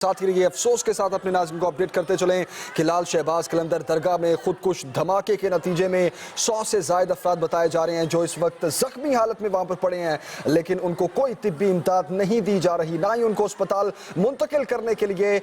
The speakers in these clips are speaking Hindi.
साथ ही ये अफसोस के साथ अपने नाज़रीन को अपडेट करते चलें कि लाल शहबाज कलंदर दरगाह में खुदकुश धमाके के नतीजे में 100 से ज़ायद अफराद बताए जा रहे हैं जो इस वक्त ज़ख्मी हालत में वहां पर पड़े हैं, लेकिन उनको कोई तिब्बी इमदाद नहीं दी जा रही, ना ही उनको अस्पताल मुंतकिल करने के लिए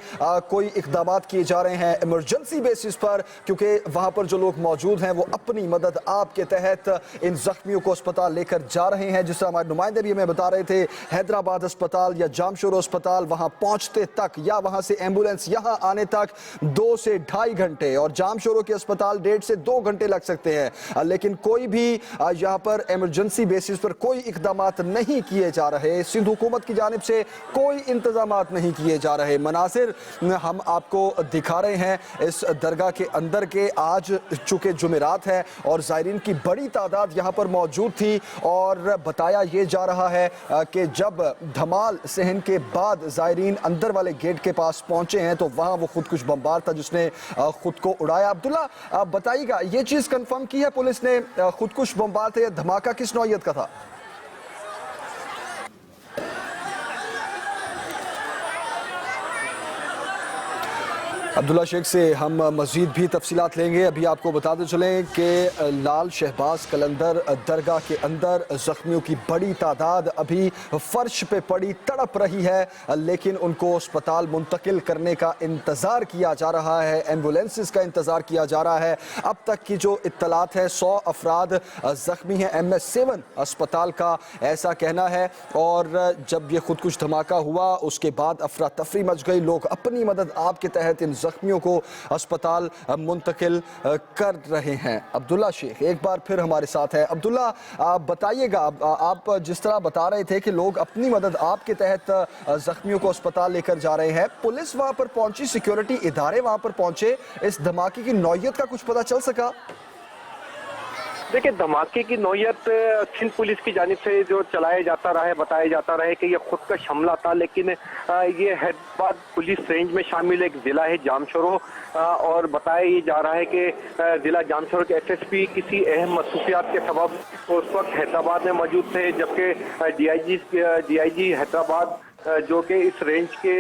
कोई इकदाम किए जा रहे हैं इमरजेंसी बेसिस पर, क्योंकि वहां पर जो लोग मौजूद हैं वो अपनी मदद आपके तहत इन जख्मियों को अस्पताल लेकर जा रहे हैं। जिससे हमारे नुमाइंदे भी हमें बता रहे थे हैदराबाद अस्पताल या जामशोरो अस्पताल वहां पहुंचते तक या वहां से एम्बुलेंस यहां आने तक 2 से ढाई घंटे और जामशोरो के अस्पताल 1.5 से 2 घंटे लग सकते हैं, लेकिन कोई भी यहां पर इमरजेंसी बेसिस पर कोई इकदाम नहीं किए जा रहे। सिंध हुकूमत की जानिब से कोई इंतजाम नहीं किए जा रहे। मनासिर हम आपको दिखा रहे हैं इस दरगाह के अंदर के। आज चूंकि जुमेरात है और ज़ायरीन की बड़ी तादाद यहां पर मौजूद थी और बताया यह जा रहा है कि जब धमाल सहन के बाद ज़ायरीन अंदर वाले गेट के पास पहुंचे हैं तो वहां वो खुदकुश बमबार था जिसने खुद को उड़ाया। अब्दुल्ला, आप बताइएगा, ये चीज कंफर्म की है पुलिस ने खुदकुश बमबार थे, धमाका किस नौयत का था? अब्दुल्ला शेख से हम मज़ीद भी तफसीलात लेंगे। अभी आपको बताते चलें कि लाल शहबाज कलंदर दरगाह के अंदर ज़ख्मियों की बड़ी तादाद अभी फ़र्श पे पड़ी तड़प रही है, लेकिन उनको अस्पताल मुंतकिल करने का इंतज़ार किया जा रहा है, एम्बुलेंसेस का इंतज़ार किया जा रहा है। अब तक की जो इत्तलात है 100 अफराद ज़ख्मी हैं MS7 अस्पताल का ऐसा कहना है। और जब ये खुदकुश धमाका हुआ उसके बाद अफरा तफरी मच गई, लोग अपनी मदद आपके तहत इन जख्मियों को अस्पताल मुंतकिल कर रहे हैं। अब्दुल्ला शेख एक बार फिर हमारे साथ है। अब्दुल्ला, बताइएगा, आप जिस तरह बता रहे थे कि लोग अपनी मदद आपके तहत जख्मियों को अस्पताल लेकर जा रहे हैं, पुलिस वहां पर पहुंची, सिक्योरिटी इदारे वहां पर पहुंचे, इस धमाके की नौयत का कुछ पता चल सका? देखिए, धमाके की नौयत सिंध पुलिस की जानिब से जो चलाया जाता रहा है, बताया जाता रहा है कि ये खुद का हमला था, लेकिन ये हैदराबाद पुलिस रेंज में शामिल एक जिला है जामशोरो, और बताया ये जा रहा है कि जिला जामशोरो के SSP किसी अहम मसरूफियात के सबब उस वक्त हैदराबाद में मौजूद थे, जबकि DIG हैदराबाद जो कि इस रेंज के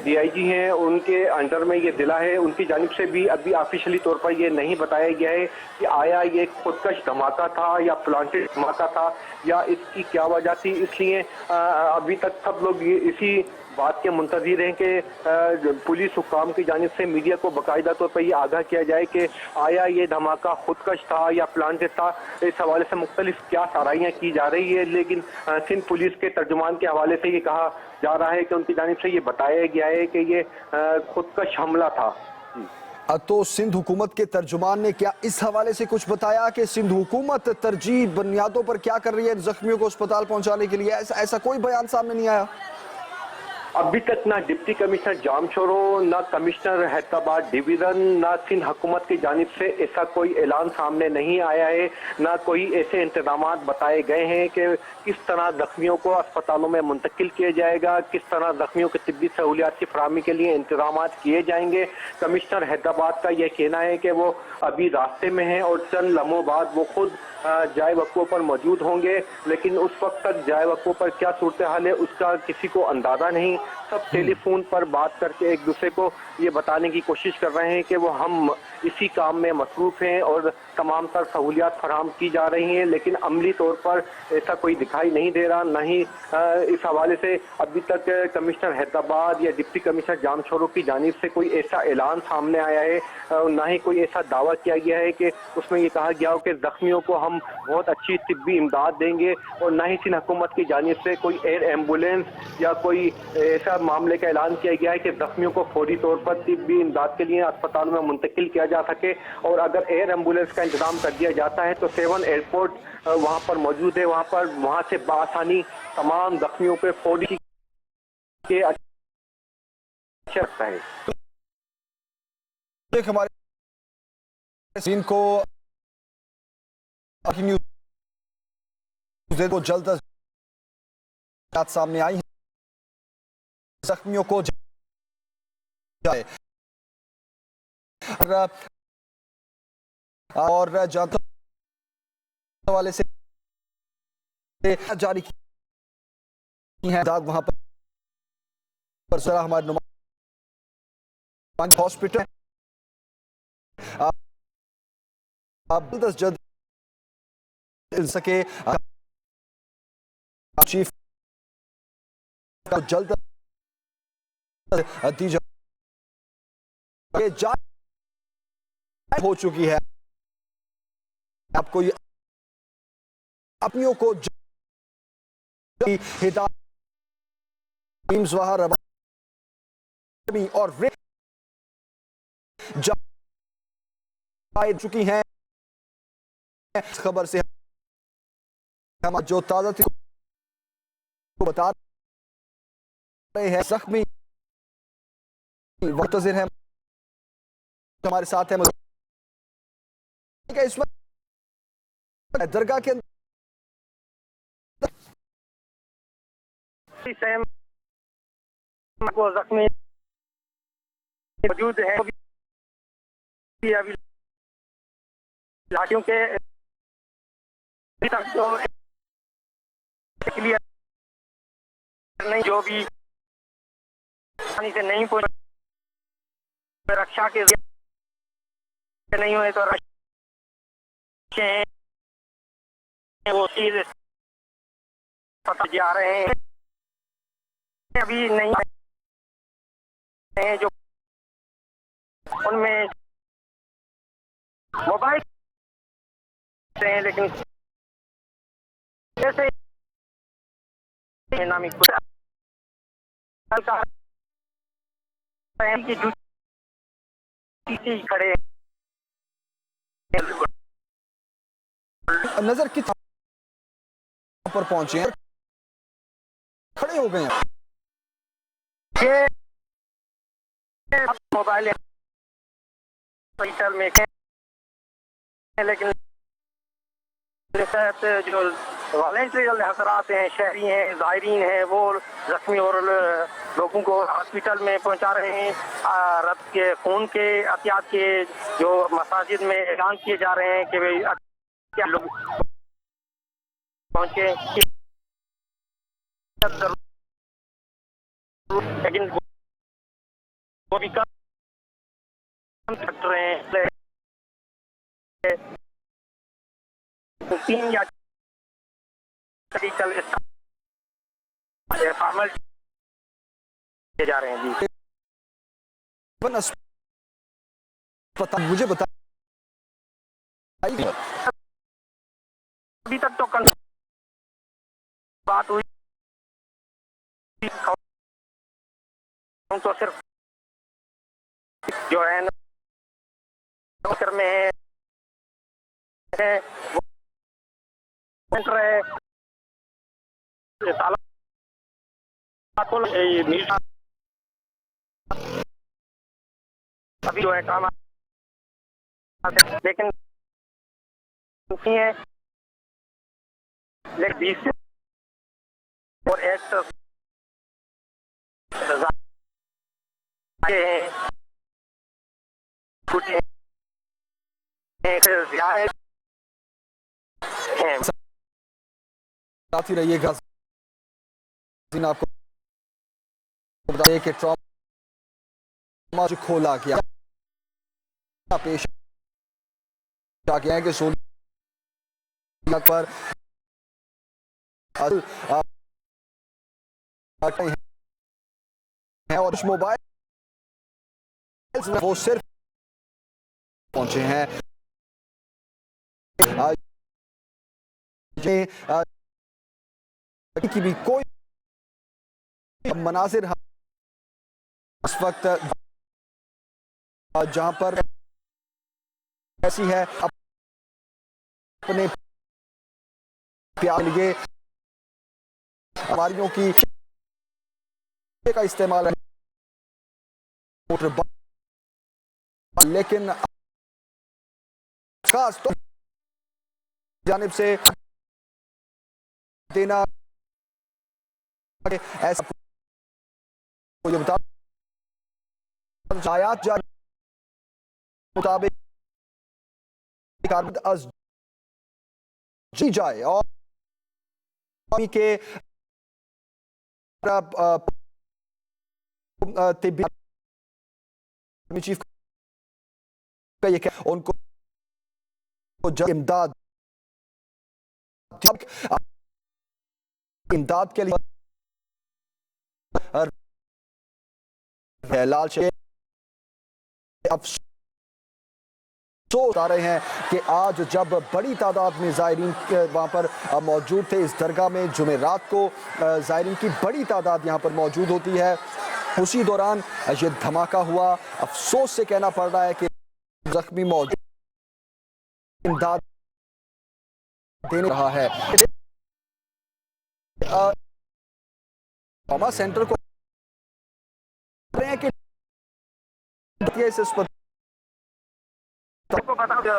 DIG हैं, उनके अंडर में ये जिला है, उनकी जानिब से भी अभी ऑफिशियली तौर पर ये नहीं बताया गया है कि आया ये खुदकश धमाका था या प्लांटेड धमाका था या इसकी क्या वजह थी। इसलिए अभी तक सब लोग इसी बात के मुंतज़िर हैं कि पुलिस हुक्काम की जानिब से मीडिया को बाकायदा तौर पर यह आगाह किया जाए कि आया ये धमाका खुदकश था या प्लांटेड था। इस हवाले से मुख्तलिफ क्या साराइयाँ की जा रही है, लेकिन सिंध पुलिस के तर्जुमान के हवाले से ये कहा जा रहा है कि उनकी जानिब से ये बताया गया है कि ये खुदकश हमला था। तो सिंध हुकूमत के तर्जुमान ने क्या इस हवाले से कुछ बताया कि सिंध हुकूमत तरजीह बुनियादों पर क्या कर रही है जख्मियों को अस्पताल पहुंचाने के लिए? ऐसा कोई बयान सामने नहीं आया अभी तक? ना डिप्टी कमिश्नर जामशोरो, ना कमिश्नर हैदराबाद डिवीजन, ना सिंध हुकूमत की जानिब से ऐसा कोई ऐलान सामने नहीं आया है, ना कोई ऐसे इंतजाम बताए गए हैं कि किस तरह जख्मियों को अस्पतालों में मुंतकिल किया जाएगा, किस तरह जख्मियों की तिब्बी सहूलियात की फराहमी के लिए इंतजाम किए जाएंगे। कमिश्नर हैदराबाद का यह कहना है कि वो अभी रास्ते में है और चंद लम्हों बाद वो खुद जाए वक़्फ़ों पर मौजूद होंगे, लेकिन उस वक्त तक जाए वक़्फ़ों पर क्या सूरत हाल है उसका किसी को अंदाज़ा नहीं। सब टेलीफोन पर बात करके एक दूसरे को ये बताने की कोशिश कर रहे हैं कि वो हम इसी काम में मसरूफ़ हैं और तमाम तर सहूलियात फराहम की जा रही हैं, लेकिन अमली तौर पर ऐसा कोई दिखाई नहीं दे रहा। न ही इस हवाले से अभी तक कमिश्नर हैदराबाद या डिप्टी कमिश्नर जामशोरो की जानिब से कोई ऐसा ऐलान सामने आया है, ना ही कोई ऐसा दावा किया गया है कि उसमें ये कहा गया हो कि जख्मियों को हम बहुत अच्छी तिब्बी इमदाद देंगे, और ना ही सिंध हुकूमत की जानिब से कोई एयर एम्बुलेंस या कोई ऐसा मामले का ऐलान किया गया है कि जख्मियों को फौरी तौर पर तिब्बी इमदाद के लिए अस्पताल में मुंतकिल किया जा सके। और अगर एयर एम्बुलेंस का इंतजाम कर दिया जाता है तो 7 एयरपोर्ट वहां पर मौजूद है, वहां से बासानी तमाम जख्मियों पे फौरी के अच्छा लगता है। एक हमारे सीन को न्यूज़ जल्द सामने आई है, जख्मियों को जाए और जानते वाले से जारी की है वहां पर हमारे पंच हॉस्पिटल अब 10 जल्द मिल सके चीफ को जल्द दी जांच हो चुकी है। आपको ये अपनियों को हिदायत टीम्स वहां रवानी और चुकी हैं। खबर से हम जो ताजा थी बता रहे हैं जख्मी मुंतजिर है हमारे साथ है इस वक्त दरगाह के अंदर को जख्मी मौजूद है अभी लाठियों के तक तो क्लियर नहीं जो भी पानी से नहीं पहुंच रक्षा के नहीं हुए तो वो चीज पता जा रहे हैं अभी नहीं है जो उनमें मोबाइल हैं लेकिन जैसे नामी कुछ की खड़े नजर किस पर पहुंचे हैं खड़े हो गए हैं ये मोबाइल ट्विटर में लेकिन जो वॉलेंट्री हजरात हैं शहरी हैं ज़ायरीन हैं वो जख्मी और लोगों को हॉस्पिटल में पहुंचा रहे हैं। रक्त के खून के एहतियात के जो मसाजिद में ऐलान किए जा रहे हैं कि भाई क्या लोग पहुंचे लेकिन वो भी कम कर रहे हैं 3 या फॉर्मल जा रहे हैं जी मुझे बता अभी तक तो बात हुई तो सिर्फ जो है नौकर में है वो रहे अभी जो है काम लेकिन है लेकिन 20 और एक कुछ साथ ही रहिएगा आपको बताइए कि ट्रॉमा खोला गया पेश आ गया है कि सोनिया पर है और इस मोबाइल वो सिर्फ पहुंचे हैं की भी कोई मनाजिर इस वक्त जहां पर ऐसी है अपने प्यार लिए सवारियों की का इस्तेमाल है मोटर लेकिन खास तो जानिब से देना ऐसा मुझे बता आयात जारी मुताबिक जी जाए और के तिब्बत आर्मी चीफ का ये उनको इमदाद के लिए लाल शेख अफसोस बता रहे हैं कि आज जब बड़ी तादाद में ज़ायरीन वहाँ पर मौजूद थे इस दरगाह में, जुमेरात को ज़ायरीन की बड़ी तादाद यहाँ पर मौजूद होती है, उसी दौरान ये धमाका हुआ। अफसोस से कहना पड़ रहा है कि जख्मी मौजूद इमदाद देने रहा है। ट्रॉमा सेंटर को रहे हैं कि इस सबको बता दो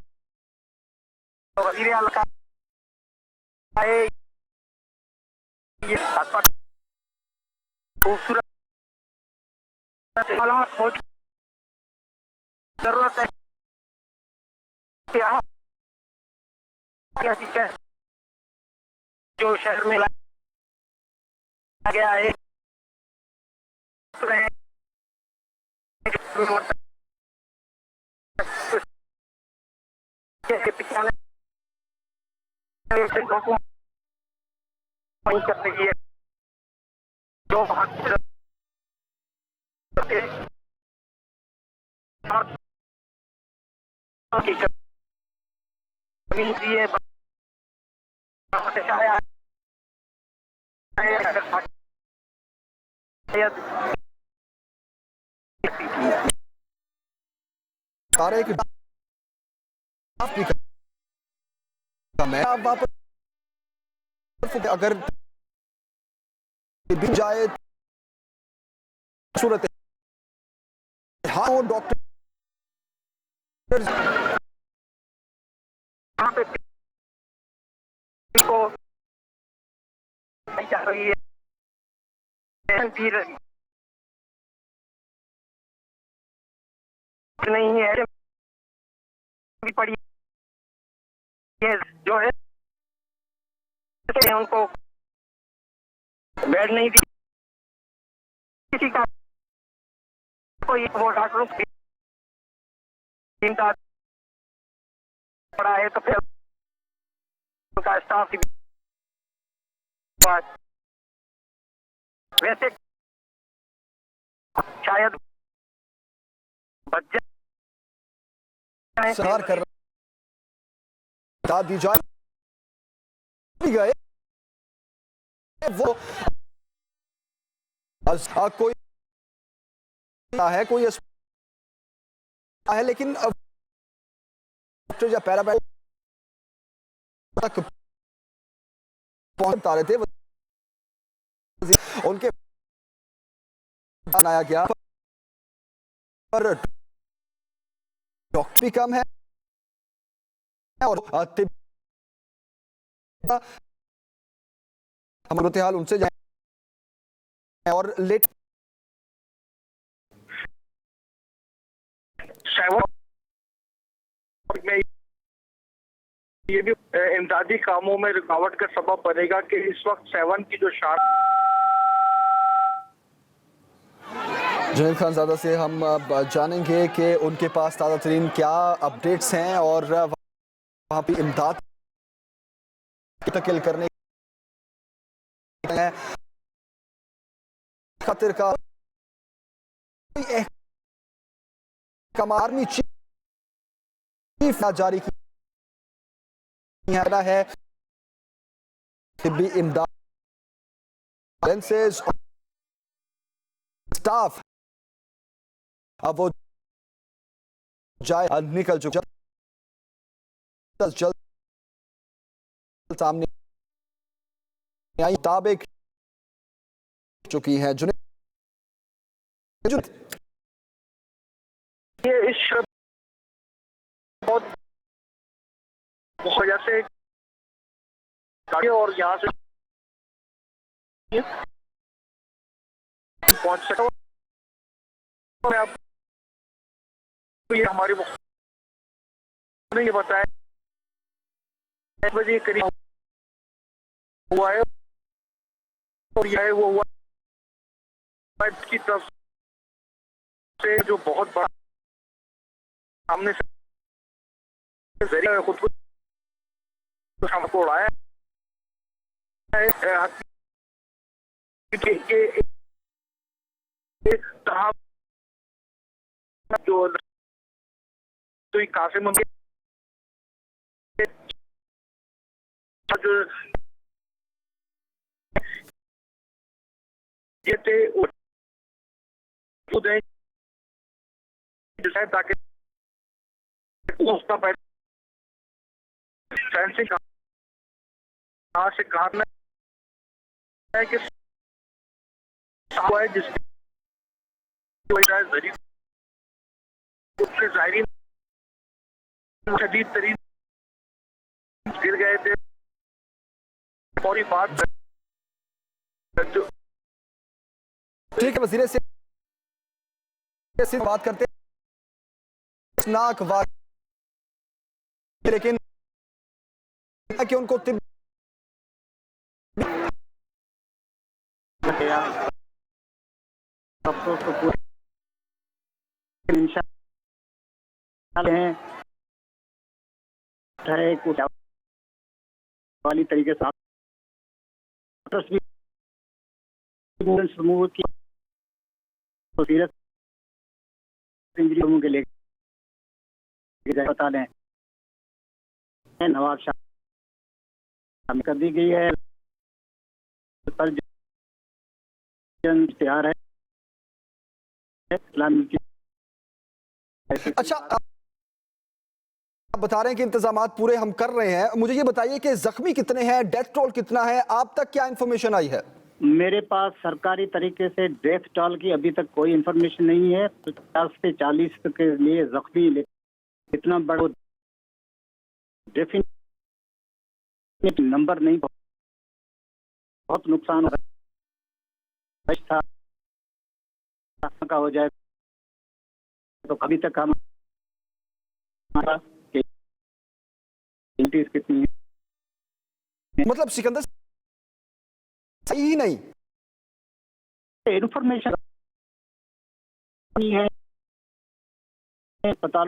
वज़ीर आला का ये खूबसूरत जरूरत है जो शहर में लाया गया है कर रही है जो सारे की मैं वापस अगर भी जाए सूरत हाँ डॉक्टर को जा रही है नहीं है पड़ी है जो है उनको बेड नहीं दी किसी का कोई वो डॉक्टरों की चिंता पड़ा है तो फिर उनका स्टाफ वैसे शायद बच्चे सहार कर दी जाए गए वो कोई है कोई है लेकिन या पैरामेडिक तक पहुंचता रहे थे उनके बनाया गया पर डॉक्टर भी कम है और हम हाल उनसे जाए और लेट ये भी इमदादी कामों में रुकावट का सबब बनेगा कि इस वक्त 7 की जो शान जुनैद खानज़ादा से हम जानेंगे कि उनके पास ताज़ा तरीन क्या अपडेट्स हैं और वहाँ पे इमदाद तकिल करने खातिर का आर्मी चीफ जारी किया है तिब्बी इमदाद स्टाफ अब वो जाए निकल चुका जल्द सामने आई ताबे चुकी है जुनैद ये इस बहुत वजह से और यहाँ से पहुंच सका मैं आप ये हमारी ने ये बताया 10 बजे करीब हुआ है और यह वो हुआ की तरफ से जो बहुत बड़ा सामने से जरिए खुद को उड़ाया जो कासिम ये थे उदय ताकि उसका फैंसी कहाँ से कहा है कि जिसकी वजह जरिए उसके जाहिरी शदीद तरीन गिर गए थे और ये बात ठीक है, वजीर से बात करते नाक लेकिन कि उनको कुछ वाली तरीके से समूह की सीरियस इंजरी के लिए अस्पताल है नवाब शाह कर दी गई है पर इश्तिहार है इस्लामी की। अच्छा, आप बता रहे हैं कि इंतजामात पूरे हम कर रहे हैं, मुझे ये बताइए कि जख्मी कितने हैं, डेथ टोल कितना है, आप तक क्या इंफॉर्मेशन आई है? मेरे पास सरकारी तरीके से डेथ टोल की अभी तक कोई इंफॉर्मेशन नहीं है। 50 से 40 के लिए जख्मी इतना बड़ा डेफिनेट नंबर नहीं, बहुत नुकसान का हो जाए तो अभी तक हम कितनी मतलब सिकंदर सही ही नहीं इंफॉर्मेशन है पता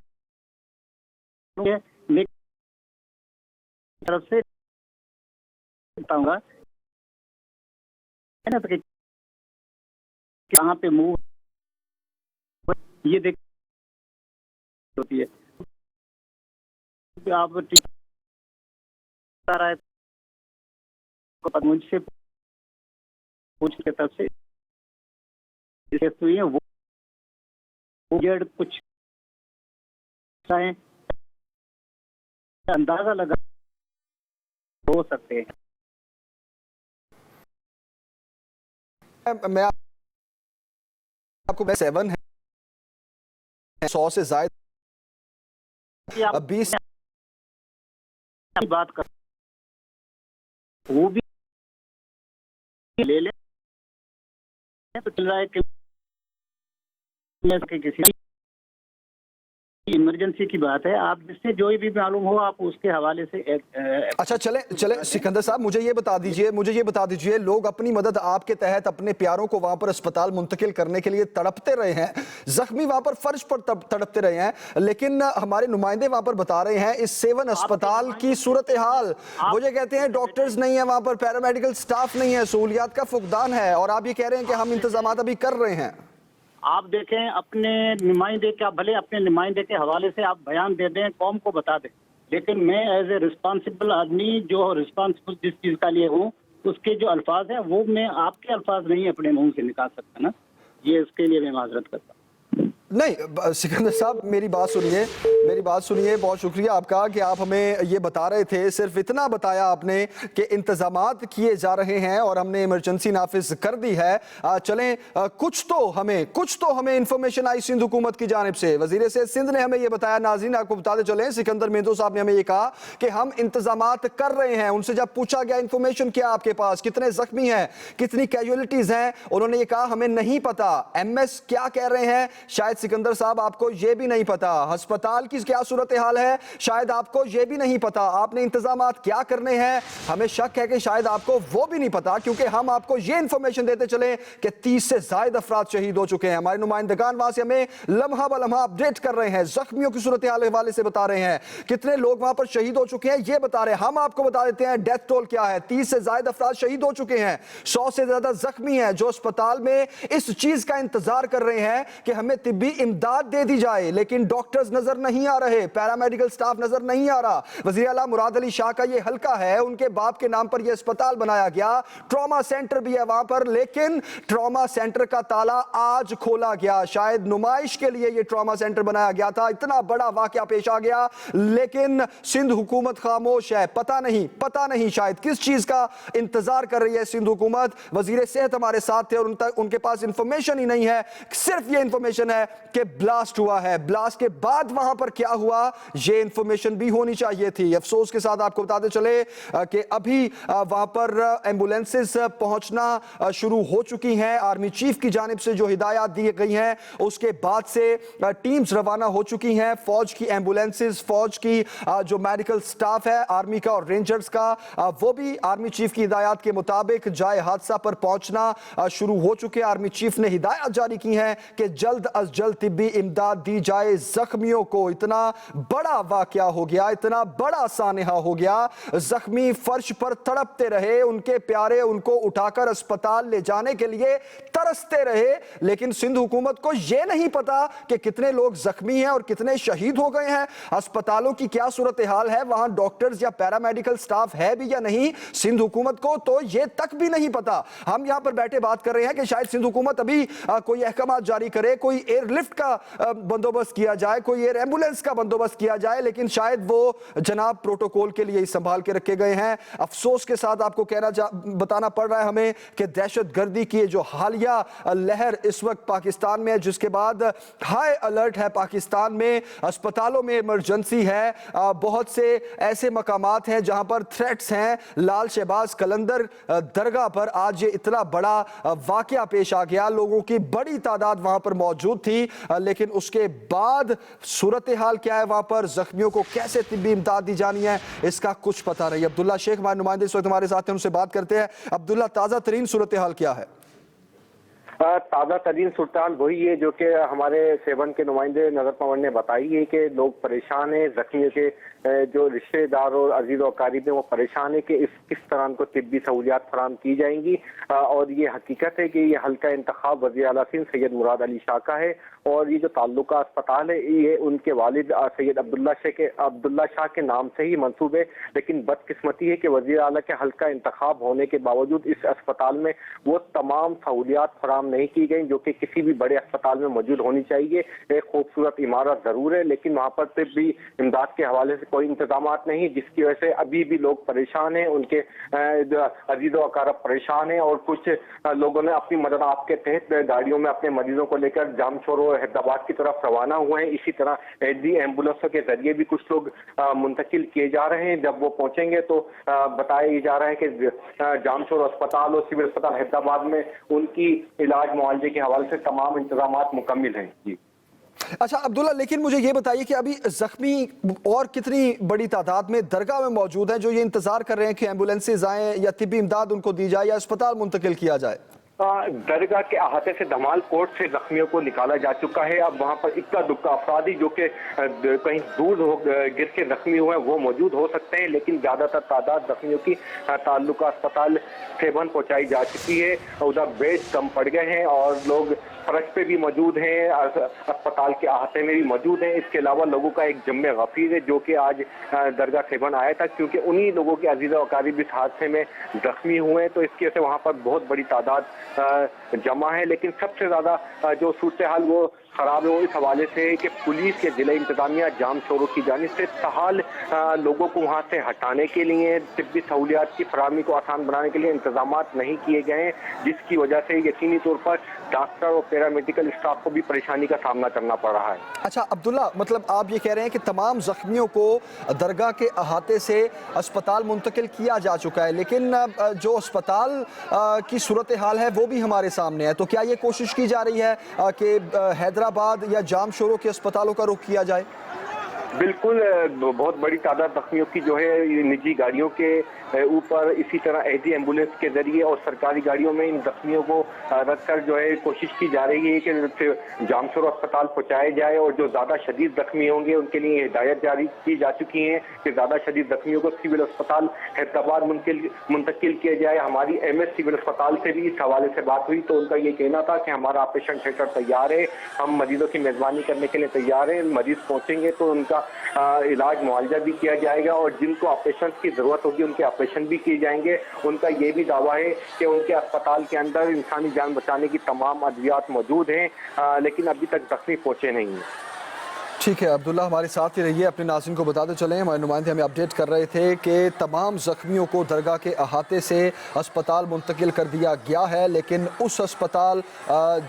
तरफ से बताऊंगा है ना तो कहाँ पे मूव ये देख होती है आप रहा है मुझसे पूछ के तरफ से हुई है वो कुछ अंदाजा लगा हो सकते हैं। मैं आपको 7 है 100 से ज्यादा 20 बात कर वो भी ले ले तो चल रहा है कि किसी इमरजेंसी की बात है, आप जिससे जो भी मालूम हो आप उसके हवाले से अच्छा चले सिकंदर साहब, मुझे ये बता दीजिए लोग अपनी मदद आपके तहत अपने प्यारों को वहां पर अस्पताल मुंतकिल करने के लिए तड़पते रहे हैं, जख्मी वहां पर फर्श पर तड़पते रहे हैं, लेकिन हमारे नुमाइंदे वहां पर बता रहे हैं इस 7 अस्पताल की सूरत हाल। वो ये कहते हैं डॉक्टर्स नहीं है वहां पर, पैरामेडिकल स्टाफ नहीं है, सहूलियात का फुकदान है, और आप ये कह रहे हैं कि हम इंतजाम अभी कर रहे हैं। आप देखें अपने नुमाइंदे के, भले अपने नुमाइंदे के हवाले से आप बयान दे दें, कौम को बता दें, लेकिन मैं एज ए रिस्पॉन्सिबल आदमी जो रिस्पॉन्सिबल जिस चीज़ का लिए हूँ उसके जो अल्फाज है वो मैं आपके अल्फाज नहीं अपने मुंह से निकाल सकता ना, ये इसके लिए मैं माजरत करता हूँ। नहीं सिकंदर साहब मेरी बात सुनिए, बहुत शुक्रिया आपका कि आप हमें ये बता रहे थे, सिर्फ इतना बताया आपने कि इंतजामात किए जा रहे हैं और हमने इमरजेंसी नाफिज कर दी है। चलें कुछ तो हमें इंफॉर्मेशन आई सिंध हुकूमत की जानिब से, वजीर से सिंध ने हमें ये बताया। नाज़रीन आपको बताते चलें, सिकंदर मेहदो साहब ने हमें ये कहा कि हम इंतजामात कर रहे हैं। उनसे जब पूछा गया इंफॉर्मेशन क्या आपके पास, कितने जख्मी हैं, कितनी कैजुअलिटीज हैं, उन्होंने ये कहा हमें नहीं पता। MS क्या कह रहे हैं, शायद सिकंदर साहब आपको ये भी नहीं पता अस्पताल की क्या सूरत हाल है, शायद आपको ये भी नहीं पता आपने इंतजामात क्या करने हैं। हमें शक है कि शायद आपको वो भी नहीं पता, क्योंकि हम आपको ये इंफॉर्मेशन देते चले कि 30 से ज्यादा अफराद शहीद हो चुके हैं। हमारे नुमाइंदगान वहां से हमें लम्हा ब लम्हा अपडेट कर रहे हैं, जख्मियों की सूरत हाल हवाले से बता रहे हैं, कितने लोग वहां पर शहीद हो चुके हैं ये बता रहे हैं। हम आपको बता देते हैं डेथ टोल क्या है। 30 से ज्यादा अफराद शहीद हो चुके हैं, 100 से ज्यादा जख्मी हैं जो अस्पताल में इस चीज का इंतजार कर रहे हैं कि हमें तिब्बी इमदाद दे दी जाए, लेकिन डॉक्टर्स नजर नहीं आ रहे, पैरामेडिकल स्टाफ नजर नहीं आ रहा। वजीर आला मुराद अली शाह का ये हल्का है, उनके बाप के नाम पर यह अस्पताल बनाया गया, ट्रॉमा सेंटर भी है वहां पर, लेकिन ट्रॉमा सेंटर का ताला आज खोला गया। शायद नुमाइश के लिए यह ट्रॉमा सेंटर बनाया गया था, इतना बड़ा वाकया पेश आ गया, लेकिन सिंध हुकूमत खामोश है। पता नहीं शायद किस चीज का इंतजार कर रही है सिंध हुकूमत। वजीर सेहत हमारे साथ थे और उनके पास इंफॉर्मेशन ही नहीं है, सिर्फ ये इंफॉर्मेशन है कि ब्लास्ट हुआ है, ब्लास्ट के बाद वहां पर क्या हुआ ये इंफॉर्मेशन भी होनी चाहिए थी। अफसोस के साथ आपको बताते चले कि अभी वहां पर एम्बुलेंसेस पहुंचना शुरू हो चुकी हैं। आर्मी चीफ की जानिब से जो हिदायत दी गई हैं उसके बाद से टीम्स रवाना हो चुकी हैं, फौज की एम्बुलेंसेस, फौज की जो मेडिकल स्टाफ है आर्मी का और रेंजर्स का, वो भी आर्मी चीफ की हिदायत के मुताबिक जाए हादसा पर पहुंचना शुरू हो चुके हैं। आर्मी चीफ ने हिदायत जारी की है कि जल्द अज जल्द तिब्बी इमदाद दी जाए जख्मियों को। इतना बड़ा वाकया हो गया, इतना बड़ा सानहा हो गया, जख्मी फर्श पर तड़पते रहे, उनके प्यारे उनको उठाकर अस्पताल ले जाने के लिए तरसते रहे, लेकिन सिंध हुकूमत को यह नहीं पता कि कितने लोग जख्मी हैं और कितने शहीद हो गए हैं, अस्पतालों की क्या सूरत हाल है, वहां डॉक्टर्स या पैरामेडिकल स्टाफ है भी या नहीं। सिंध हुकूमत को तो यह तक भी नहीं पता। हम यहां पर बैठे बात कर रहे हैं कि शायद सिंध हुकूमत अभी कोई अहकाम जारी करे, कोई एयरलिफ्ट का बंदोबस्त किया जाए, कोई एयर एम्बुलेंस का बंदोबस्त किया जाए, लेकिन शायद वो जनाब प्रोटोकॉल के लिए ही संभाल के रखे गए हैं। अफसोस के साथ आपको बताना पड़ रहा है हमें कि दहशतगर्दी की जो हालिया लहर इस वक्त पाकिस्तान में है, जिसके बाद हाई अलर्ट है पाकिस्तान में, अस्पतालों में इमरजेंसी है, बहुत से ऐसे मकामात हैं जहां पर थ्रेट्स हैं। लाल शहबाज कलंदर दरगाह पर आज ये इतना बड़ा वाकया पेश आ गया, लोगों की बड़ी तादाद वहां पर मौजूद थी, लेकिन उसके बाद सूरत हाल क्या है वहां पर, जख्मियों को कैसे तिब्बी इमदाद दी जानी है, इसका कुछ पता नहीं। अब्दुल्ला शेख हमारे नुमाइंदे इस वक्त हमारे साथ हैं, उनसे बात करते हैं। अब्दुल्ला, ताजा तरीन सूरत हाल क्या है? ताज़ा तरीन सूरत वही है जो कि हमारे सेवन के नुमाइंदे नजर पवन ने बताई है कि लोग परेशान हैं, जख्मियों के जो रिश्तेदार और अजीज और कारीब हैं वो परेशान है कि किस तरह उनको तिब्बी सहूलियात फराम की जाएंगी। और ये हकीकत है कि ये हल्का इंतखाब वज़ीर आला सिंध सैयद मुराद अली शाह का है, और ये जो ताल्लुका अस्पताल है ये उनके वालिद सैयद अब्दुल्ला शाह के नाम से ही मंसूब है। लेकिन बदकिस्मती है कि वज़ीर आला के हल्का इंतखाब होने के बावजूद इस अस्पताल में वो तमाम सहूलियात फराम नहीं की गई जो कि किसी भी बड़े अस्पताल में मौजूद होनी चाहिए। एक खूबसूरत इमारत जरूर है, लेकिन वहाँ पर तिब्बी इमदाद के हवाले से कोई इंतजाम नहीं, जिसकी वजह से अभी भी लोग परेशान हैं, उनके अजीज व अकारब परेशान हैं। और कुछ लोगों ने अपनी मदद आपके तहत गाड़ियों में अपने मरीजों को लेकर जामशोरो हैदराबाद की तरफ रवाना हुए हैं। इसी तरह एम्बुलेंसों के जरिए भी कुछ लोग मुंतकिल किए जा रहे हैं। जब वो पहुंचेंगे तो बताया जा रहा है कि जामशोरो अस्पताल और सिविल अस्पताल हैदराबाद में उनकी इलाज मुआवजे के हवाले से तमाम इंतजाम मुकम्मिल हैं। जी अच्छा अब्दुल्ला, लेकिन मुझे ये बताइए कि अभी जख्मी और कितनी बड़ी तादाद में दरगाह में मौजूद हैं जो ये इंतजार कर रहे हैं कि एम्बुलेंसेज आए या तिब्बी इमदाद उनको दी जाए या अस्पताल मुंतकिल किया जाए? दरगाह के अहाते से धमाल कोट से जख्मियों को निकाला जा चुका है। अब वहां पर इक्का दुक्का अफराधी जो कि कहीं दूर गिर के जख्मी हुए वो मौजूद हो सकते हैं, लेकिन ज्यादातर तादाद जख्मियों की ताल्लुका अस्पताल सेवन पहुंचाई जा चुकी है। उधर बेड कम पड़ गए हैं और लोग फर्श पे भी मौजूद हैं, अस्पताल के अहाते में भी मौजूद हैं। इसके अलावा लोगों का एक जम्मे गफीर है जो कि आज दरगाह सेवन आया था, क्योंकि उन्हीं लोगों के अजीज़ व अकारीब इस हादसे में जख्मी हुए, तो इसकी वजह से वहाँ पर बहुत बड़ी तादाद जमा है। लेकिन सबसे ज्यादा जो सूरत हाल वो खराब है वो इस हवाले से है कि पुलिस के जिला इंतजामिया जामशोरो की जानिब से ताहाल लोगों को वहाँ से हटाने के लिए, तिब्बी सहूलियात की फराहमी को आसान बनाने के लिए इंतजाम नहीं किए गए हैं, जिसकी वजह से यकीनी तौर पर डॉक्टर और पैरामेडिकल स्टाफ को भी परेशानी का सामना करना पड़ रहा है। अच्छा अब्दुल्ला, मतलब आप ये कह रहे हैं कि तमाम जख्मियों को दरगाह के अहाते से अस्पताल मुंतकिल किया जा चुका है, लेकिन जो अस्पताल की सूरत हाल है वो भी हमारे सामने है, तो क्या ये कोशिश की जा रही है कि हैदराबाद हैदराबाद या जामशोरो के अस्पतालों का रुख किया जाए? बिल्कुल, बहुत बड़ी तादाद जख्मियों की जो है निजी गाड़ियों के ऊपर, इसी तरह एडी एम्बुलेंस के जरिए और सरकारी गाड़ियों में इन जख्मियों को रख कर जो है कोशिश की जा रही है कि जामशोरो अस्पताल पहुंचाया जाए। और जो ज़्यादा शदीद जख्मी होंगे उनके लिए हिदायत जारी की जा चुकी है कि ज़्यादा शदीद जख्मियों को सिविल अस्पताल हैदराबाद मुंतकिल किया जाए। हमारी MS सिविल अस्पताल से भी इस हवाले से बात हुई तो उनका ये कहना था कि हमारा ऑपरेशन थिएटर तैयार है, हम मरीजों की मेज़बानी करने के लिए तैयार हैं। मरीज पहुंचेंगे तो उनका इलाज मुआवजा भी किया जाएगा और जिनको ऑपरेशन की जरूरत होगी उनके ऑपरेशन भी किए जाएंगे। उनका ये भी दावा है कि उनके अस्पताल के अंदर इंसानी जान बचाने की तमाम अद्वियात मौजूद हैं, लेकिन अभी तक जख्मी पहुंचे नहीं हैं। ठीक है अब्दुल्ला, हमारे साथ ही रहिए। अपने नाज़रीन को बताते चलें, हमारे नुमाइंदे हमें अपडेट कर रहे थे कि तमाम ज़ख्मियों को दरगाह के अहाते से अस्पताल मुंतकिल कर दिया गया है, लेकिन उस अस्पताल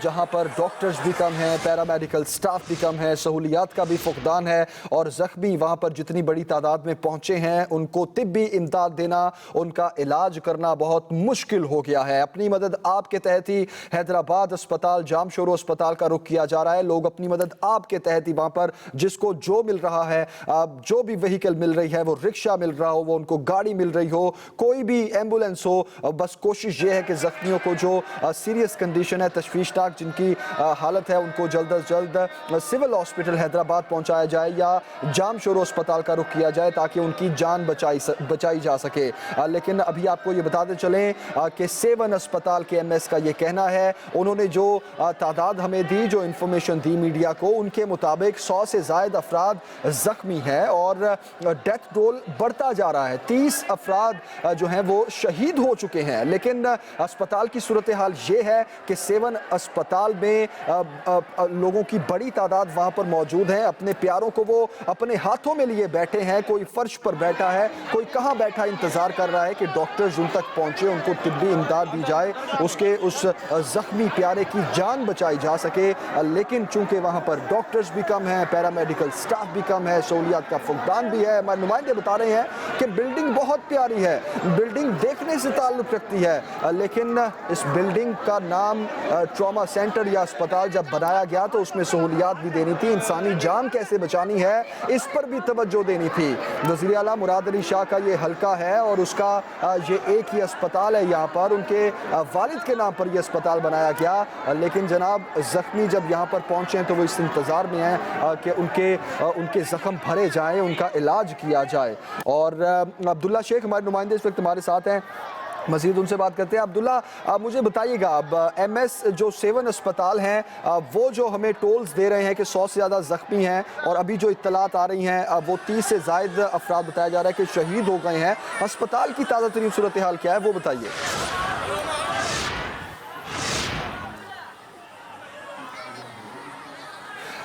जहां पर डॉक्टर्स भी कम हैं, पैरामेडिकल स्टाफ भी कम है, सहूलियात का भी फुकदान है और ज़ख्मी वहां पर जितनी बड़ी तादाद में पहुंचे हैं उनको तिब्बी इमदाद देना, उनका इलाज करना बहुत मुश्किल हो गया है। अपनी मदद आपके तहत ही हैदराबाद अस्पताल, जामशोरो अस्पताल का रुख किया जा रहा है। लोग अपनी मदद आपके तहत ही वहां पर जिसको जो मिल रहा है, जो भी व्हीकल मिल रही है, वो रिक्शा मिल रहा हो, वो उनको गाड़ी मिल रही हो, कोई भी एम्बुलेंस हो, बस कोशिश ये है कि जख्मियों को जो सीरियस कंडीशन है, तशवीशनाक जिनकी हालत है, उनको जल्द अज जल्द सिविल हॉस्पिटल हैदराबाद पहुंचाया जाए या जामशोरो अस्पताल का रुख किया जाए ताकि उनकी जान बचाई जा सके। लेकिन अभी आपको ये बताते चलें कि 7 अस्पताल के MS का ये कहना है, उन्होंने जो तादाद हमें दी, जो इंफॉर्मेशन दी मीडिया को, उनके मुताबिक 100 से ज़ायद अफराद ज़ख्मी हैं और डेथ टोल बढ़ता जा रहा है। 30 अफराद जो हैं वो शहीद हो चुके हैं। लेकिन अस्पताल की सूरत हाल ये है कि 7 अस्पताल में लोगों की बड़ी तादाद वहाँ पर मौजूद है। अपने प्यारों को वो अपने हाथों में लिए बैठे हैं, कोई फर्श पर बैठा है, कोई कहाँ बैठा इंतज़ार कर रहा है कि डॉक्टर्स उन तक पहुँचे, उनको तिब्बी इमदाद दी जाए, उसके उस ज़ख्मी प्यारे की जान बचाई जा सके। लेकिन चूँकि वहाँ पर डॉक्टर्स भी कम हैं, पैरामेडिकल स्टाफ भी कम है, सहूलियात का फुकदान भी है। हमारे नुमाइंदे बता रहे हैं कि बिल्डिंग बहुत प्यारी है, बिल्डिंग देखने से ताल्लुक़ रखती है, लेकिन इस बिल्डिंग का नाम ट्रॉमा सेंटर या अस्पताल जब बनाया गया तो उसमें सहूलियात भी देनी थी, इंसानी जान कैसे बचानी है इस पर भी तवज्जो देनी थी। वज़ीर आला मुराद अली शाह का ये हल्का है और उसका ये एक ही अस्पताल है, यहाँ पर उनके वालिद के नाम पर यह अस्पताल बनाया गया। लेकिन जनाब ज़ख्मी जब यहाँ पर पहुँचे हैं तो वो इस इंतज़ार में हैं कि उनके ज़ख्म भरे जाएं, उनका इलाज किया जाए। और अब्दुल्ला शेख हमारे नुमाइंदे इस वक्त हमारे साथ हैं, मज़ीद उनसे बात करते हैं। अब्दुल्ला, मुझे बताइएगा, अब MS जो 7 अस्पताल हैं वो जो हमें टोल्स दे रहे हैं कि 100 से ज़्यादा ज़ख्मी हैं और अभी जो इत्तलात आ रही हैं वो 30 से ज़ायद अफराद बताया जा रहा है कि शहीद हो गए हैं। अस्पताल की ताज़ा तरीन सूरत हाल क्या है वो बताइए।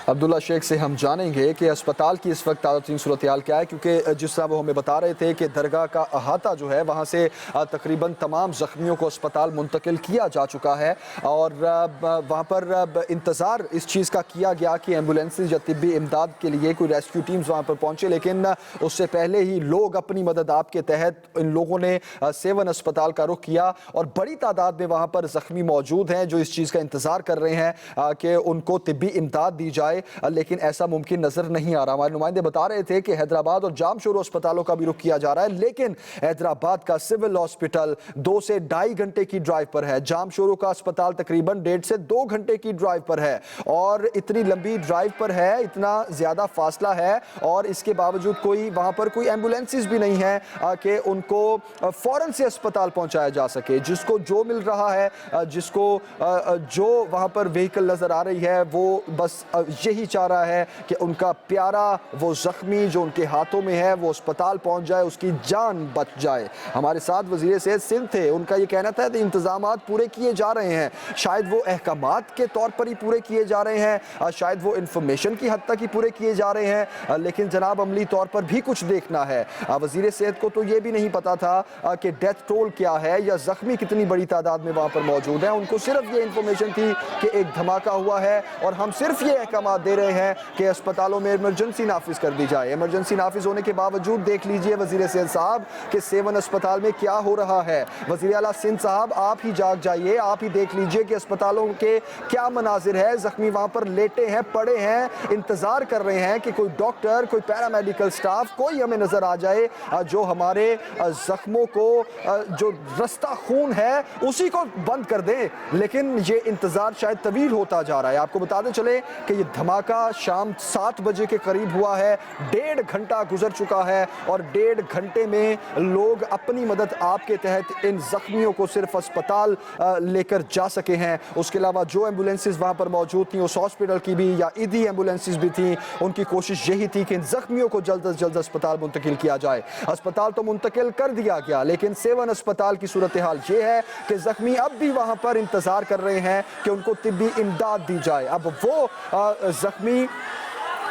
अब्दुल्ला शेख से हम जानेंगे कि अस्पताल की इस वक्त ताज़ा सूरत हाल क्या है, क्योंकि जिस तरह वो हमें बता रहे थे कि दरगाह का अहाता जो है वहाँ से तकरीबन तमाम ज़ख्मियों को अस्पताल मुंतकिल किया जा चुका है और वहाँ पर इंतज़ार इस चीज़ का किया गया कि एम्बुलेंसेज या तिब्बी इमदाद के लिए कोई रेस्क्यू टीम्स वहाँ पर पहुँचे, लेकिन उससे पहले ही लोग अपनी मदद आपके तहत इन लोगों ने 7 अस्पताल का रुख किया और बड़ी तादाद में वहाँ पर ज़ख्मी मौजूद हैं जो इस चीज़ का इंतज़ार कर रहे हैं कि उनको तिब्बी इमदाद दी जाए, लेकिन ऐसा मुमकिन नजर नहीं आ रहा। हमारे नुमाइंदे बता रहे थे कि हैदराबाद और जामशोरो अस्पतालों का भी रुख किया जा रहा है, लेकिन हैदराबाद का सिविल हॉस्पिटल 2 से 2.5 घंटे की ड्राइव पर है, जामशोरो का अस्पताल तकरीबन 1.5 से 2 घंटे की ड्राइव पर है। और इतनी लंबी ड्राइव पर है, इतना ज्यादा फासला है और इसके बावजूद कोई वहां पर कोई एम्बुलेंसेज भी नहीं है कि उनको फौरन से अस्पताल पहुंचाया जा सके। जिसको जो मिल रहा है, जिसको जो वहां पर व्हीकल नजर आ रही है, वो बस यही चाह रहा है कि उनका प्यारा वो ज़ख्मी जो उनके हाथों में है वो अस्पताल पहुंच जाए, उसकी जान बच जाए। हमारे साथ वज़ीर सेहत सिंध थे, उनका ये कहना था कि इंतज़ामात पूरे किए जा रहे हैं, शायद वो अहकामात के तौर पर ही पूरे किए जा रहे हैं, शायद वो इंफॉर्मेशन की हद तक ही पूरे किए जा रहे हैं, लेकिन जनाब अमली तौर पर भी कुछ देखना है। वज़ीर सेहत को तो ये भी नहीं पता था कि डेथ टोल क्या है या ज़ख्मी कितनी बड़ी तादाद में वहाँ पर मौजूद हैं। उनको सिर्फ ये इंफॉर्मेशन थी कि एक धमाका हुआ है और हम सिर्फ ये अहकाम तलबात दे रहे हैं कि अस्पतालों में इमरजेंसी नाफिज कर दी जाए। इमरजेंसी नाफिज होने के बावजूद देख लीजिए वजीर सेहत साहब कि सेवन अस्पताल में क्या हो रहा है। वजीर आला सिंध साहब आप ही जाग जाइए, आप ही देख लीजिए कि अस्पतालों के क्या मनाजिर है। जख्मी वहां पर लेटे हैं, पड़े हैं, इंतजार कर रहे हैं कि कोई डॉक्टर, कोई पैरामेडिकल स्टाफ, कोई हमें नजर आ जाए जो हमारे जख्मों को, जो रास्ता खून है उसी को बंद कर दे। लेकिन ये इंतजार शायद तवील होता जा रहा है। आपको बताते चले कि ये धमाका शाम 7 बजे के करीब हुआ है। 1.5 घंटा गुजर चुका है और 1.5 घंटे में लोग अपनी मदद आपके तहत इन जख्मियों को सिर्फ अस्पताल लेकर जा सके हैं। उसके अलावा जो एम्बुलेंसेज वहां पर मौजूद थी, उस हॉस्पिटल की भी या ईदी एम्बुलेंसेज भी थी, उनकी कोशिश यही थी कि इन जख्मियों को जल्द से जल्द अस्पताल मुंतकिल किया जाए। अस्पताल तो मुंतकिल कर दिया गया, लेकिन सेवन अस्पताल की सूरत हाल ये है कि जख्मी अब भी वहां पर इंतजार कर रहे हैं कि उनको तिब्बी इमदाद दी जाए। अब वो जख्मी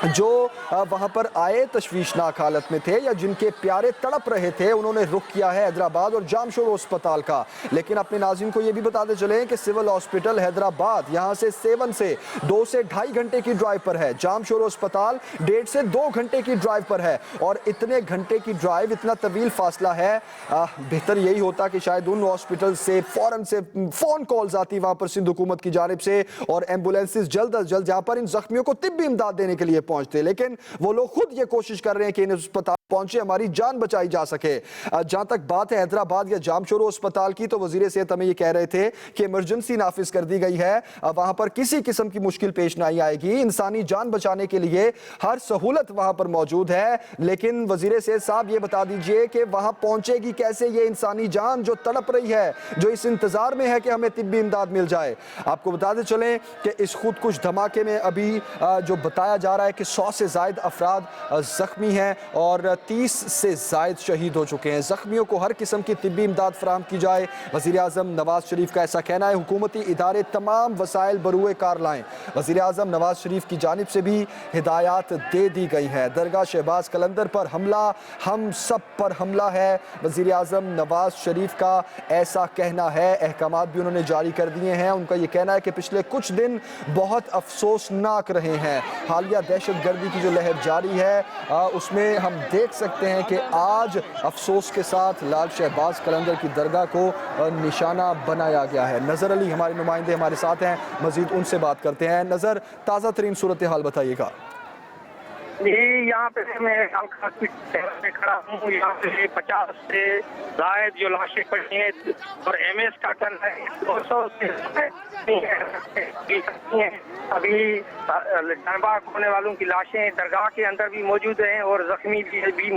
जो वहां पर आए तशवीशनाक हालत में थे या जिनके प्यारे तड़प रहे थे, उन्होंने रुख किया है हैदराबाद और जामशोरो अस्पताल का। लेकिन अपने नाज़रीन को यह भी बताते चले कि सिविल हॉस्पिटल हैदराबाद यहां से सेवन से 2 से 2.5 घंटे की ड्राइव पर है। जामशोरो अस्पताल 1.5 से 2 घंटे की ड्राइव पर है। और इतने घंटे की ड्राइव, इतना तवील फासला है, बेहतर यही होता कि शायद उन हॉस्पिटल से फौरन से फोन कॉल्स आती वहां पर सिंध हुकूमत की जानिब से और एम्बुलेंसेज जल्द अज जल्द यहाँ पर इन जख्मियों को तिब्बी इमदाद देने के लिए पहुंचते। लेकिन वो लोग खुद ये कोशिश कर रहे हैं कि इन अस्पताल पहुंचे, हमारी जान बचाई जा सके। जहां तक बात है हैदराबाद या जामशोरो अस्पताल की, तो वजीर सेहत हमें ये कह रहे थे कि इमरजेंसी नाफिज कर दी गई है। वहां पर किसी किस्म की मुश्किल पेश नहीं आएगी, इंसानी जान बचाने के लिए हर सहूलत वहां पर मौजूद है। लेकिन वजीर सेहत साहब ये बता दीजिए कि वहां पहुंचेगी कैसे ये इंसानी जान जो तड़प रही है, जो इस इंतजार में है कि हमें तिब्बी इमदाद मिल जाए। आपको बताते चलें कि इस खुदकुश धमाके में अभी जो बताया जा रहा है कि 100 से ज्यादा अफराद जख्मी हैं और 30 से ज्यादा शहीद हो चुके हैं। जख्मियों को हर किस्म की तिब्बी इमदाद फराहम की जाए। वज़ीर आज़म नवाज शरीफ का ऐसा कहना है। हुकूमती इदारे तमाम वसाइल बरूए कार लाएं। वज़ीर आज़म नवाज शरीफ की जानिब से भी हिदायत दे दी गई है। दरगाह शहबाज कलंदर पर हमला हम सब पर हमला है, वज़ीर आज़म नवाज शरीफ का ऐसा कहना है। अहकामात भी उन्होंने जारी कर दिए हैं। उनका ये कहना है कि पिछले कुछ दिन बहुत अफसोसनाक रहे हैं। हालिया दहशत गर्दी की जो लहर जारी है उसमें हम देख सकते हैं कि आज अफसोस के साथ लाल शहबाज कलंदर की दरगाह को निशाना बनाया गया है। नज़र अली हमारे नुमाइंदे हमारे साथ हैं, मजीद उनसे बात करते हैं। नज़र, ताज़ा तरीन सूरत हाल बताइएगा। जी, यहाँ पे मैं हॉस्पिटल में खड़ा हूँ। यहाँ पे 50 से ज्यादा जो लाशें पड़ी हैं और एमएस का कहना है 200 से अभी जानबाग होने वालों की लाशें दरगाह के अंदर भी मौजूद हैं और जख्मी भी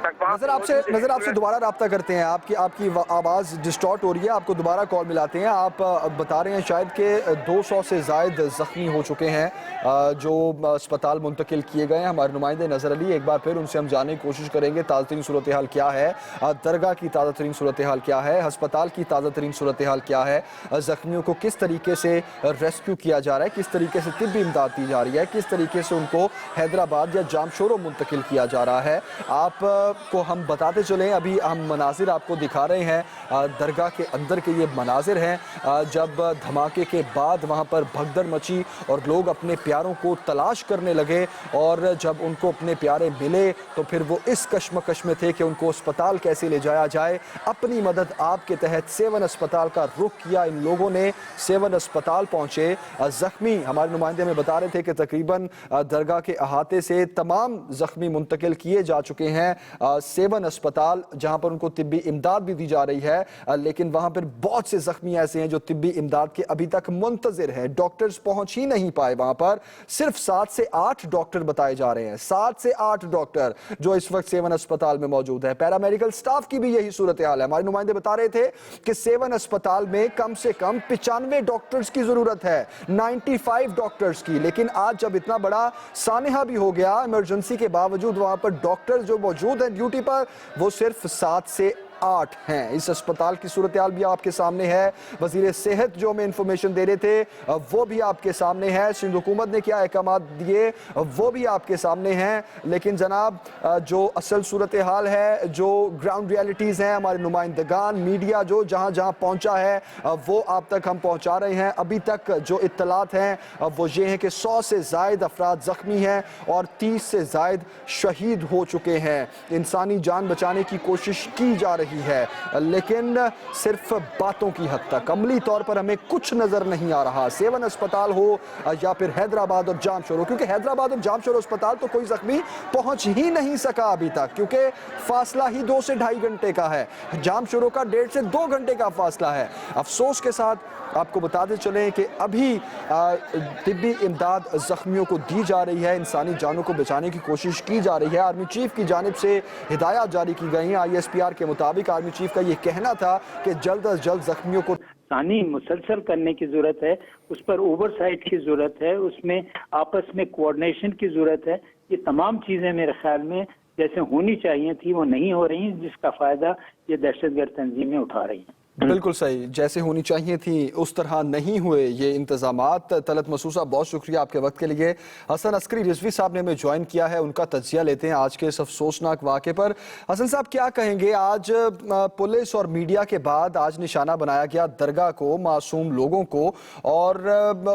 नजर आपसे दोबारा रब्ता करते हैं। आपकी आवाज़ डिस्टॉर्ट हो रही है, आपको दोबारा कॉल मिलाते हैं। आप बता रहे हैं शायद कि 200 से ज़ायद ज़ख्मी हो चुके हैं जो अस्पताल मुंतकिल किए गए हैं। हमारे नुमाइंदे नज़र अली, एक बार फिर उनसे हम जानने की कोशिश करेंगे ताज़ा तरीन सूरत हाल क्या है, दरगाह की ताज़ा तरीन सूरत हाल क्या है, अस्पताल की ताज़ा तरीन सूरत हाल क्या है, ज़ख्मियों को किस तरीके से रेस्क्यू किया जा रहा है, किस तरीके से तिब्बी इमदाद दी जा रही है, किस तरीके से उनको हैदराबाद या जामशोरो मुंतकिल किया जा रहा है। आप को हम बताते चलें, अभी हम मनाजिर आपको दिखा रहे हैं दरगाह के अंदर के। ये मनाजिर हैं जब धमाके के बाद वहाँ पर भगदड़ मची और लोग अपने प्यारों को तलाश करने लगे और जब उनको अपने प्यारे मिले तो फिर वो इस कश्मकश में थे कि उनको अस्पताल कैसे ले जाया जाए। अपनी मदद आपके तहत सेवन अस्पताल का रुख किया इन लोगों ने। सेवन अस्पताल पहुँचे। जख्मी हमारे नुमाइंदे में बता रहे थे कि तकरीबन दरगाह के अहाते से तमाम जख्मी मुंतकिल किए जा चुके हैं सेवन अस्पताल, जहां पर उनको तिब्बी इमदाद भी दी जा रही है। लेकिन वहां पर बहुत से जख्मी ऐसे हैं जो तिब्बी इमदाद के अभी तक मुंतजिर हैं। डॉक्टर्स पहुंच ही नहीं पाए वहां पर। सिर्फ 7 से 8 डॉक्टर बताए जा रहे हैं, 7 से 8 डॉक्टर जो इस वक्त सेवन अस्पताल में मौजूद है। पैरामेडिकल स्टाफ की भी यही सूरत हाल है। हमारे नुमाइंदे बता रहे थे कि सेवन अस्पताल में कम से कम 95 डॉक्टर्स की जरूरत है, 95 डॉक्टर्स की। लेकिन आज जब इतना बड़ा सानहा भी हो गया इमरजेंसी के बावजूद, वहां पर डॉक्टर जो मौजूद है ड्यूटी पर, वो सिर्फ 7 से 8 हैं। इस अस्पताल की सूरत हाल भी आपके सामने है। वजीर सेहत जो हमें इंफॉर्मेशन दे रहे थे वो भी आपके सामने है। सिंध हुकूमत ने क्या अहकाम दिए वो भी आपके सामने हैं। लेकिन जनाब, जो असल सूरत हाल है, जो ग्राउंड रियलिटीज़ हैं, हमारे नुमाइंदगान मीडिया जो जहां जहां पहुंचा है वो आप तक हम पहुंचा रहे हैं। अभी तक जो इत्तलात हैं वो ये हैं कि 100 से ज़ायद अफराद ज़ख्मी हैं और 30 से ज़ायद शहीद हो चुके हैं। इंसानी जान बचाने की कोशिश की जा रही है, लेकिन सिर्फ बातों की हद तक, अमली तौर पर हमें कुछ नज़र नहीं आ रहा। सेवन अस्पताल हो या फिर हैदराबाद और जामशोरो, क्योंकि हैदराबाद और जामशोरो अस्पताल तो कोई ज़ख्मी पहुंच ही नहीं सका अभी तक, क्योंकि फासला ही 2 से ढाई घंटे का है। जामशोरो का 1.5 से 2 घंटे का फासला है। अफसोस के साथ आपको बताते चलें कि अभी तिब्बी इमदाद जख्मियों को दी जा रही है, इंसानी जानों को बचाने की कोशिश की जा रही है। आर्मी चीफ की जानिब से हिदायत जारी की गई हैं। ISPR के मुताबिक आर्मी चीफ का ये कहना था कि जल्द अज जल्द जख्मियों को सानी मुसलसल करने की जरूरत है, उस पर ओवरसाइट की जरूरत है, उसमें आपस में कोऑर्डिनेशन की जरूरत है। ये तमाम चीजें मेरे ख्याल में जैसे होनी चाहिए थी वो नहीं हो रही, जिसका फायदा ये दहशतगर्द तंजीमें उठा रही हैं। बिल्कुल सही, जैसे होनी चाहिए थी उस तरह नहीं हुए ये इंतजामात। तलत मसूसा, बहुत शुक्रिया आपके वक्त के लिए। हसन अस्करी रिजवी साहब ने हमें ज्वाइन किया है, उनका तज्जिया लेते हैं आज के इस अफसोसनाक वाक़े पर। हसन साहब, क्या कहेंगे? आज पुलिस और मीडिया के बाद आज निशाना बनाया गया दरगाह को, मासूम लोगों को, और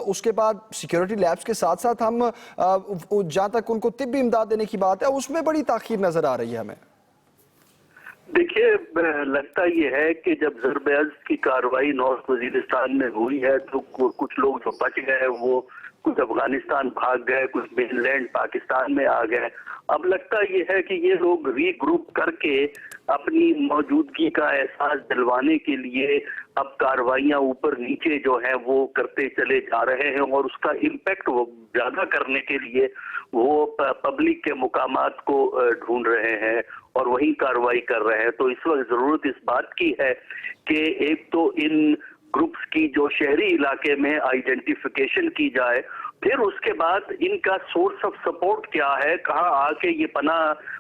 उसके बाद सिक्योरिटी लैब्स के साथ साथ हम जहाँ तक उनको तिब्बी इमदाद देने की बात है उसमें बड़ी ताख़ीर नज़र आ रही है हमें। देखिए, लगता ये है कि जब ज़रब-ए-अज़्ज़ की कार्रवाई नॉर्थ वजीरिस्तान में हुई है तो कुछ लोग जो बच गए वो कुछ अफगानिस्तान भाग गए, कुछ मेनलैंड पाकिस्तान में आ गए। अब लगता ये है कि ये लोग रीग्रुप करके अपनी मौजूदगी का एहसास दिलवाने के लिए अब कार्रवाइयां ऊपर नीचे जो है वो करते चले जा रहे हैं और उसका इम्पैक्ट वो ज्यादा करने के लिए वो पब्लिक के मुकामात को ढूंढ रहे हैं और वही कार्रवाई कर रहे हैं। तो इस वक्त जरूरत इस बात की है कि एक तो इन ग्रुप्स की जो शहरी इलाके में आइडेंटिफिकेशन की जाए, फिर उसके बाद इनका सोर्स ऑफ सपोर्ट क्या है, कहाँ आके ये